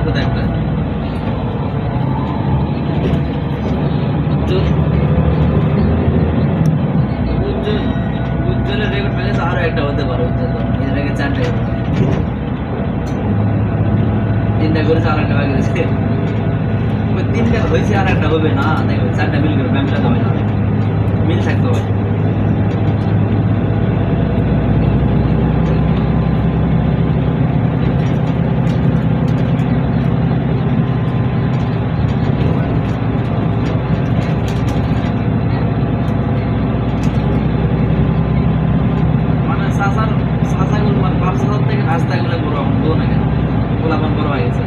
কথা একটা উজ্জ্বলের রেকর্ড পেলে আরো একটা হতে পারে। উজ্জ্বল এর আগে 4টা, 3টা করেছে, আর একটা বাকি রয়েছে। ওই 3টা হয়েছে, আর একটা হবে না, দেখো 4টা মিল করে ব্যায়ামটা হবে না, মিল থাকতে হবে। মানে সাসাগুলো মানে বাপ সাসার থেকে রাস্তাগুলো বড় না কেন, গোলাপান বড় হয়ে গেছে।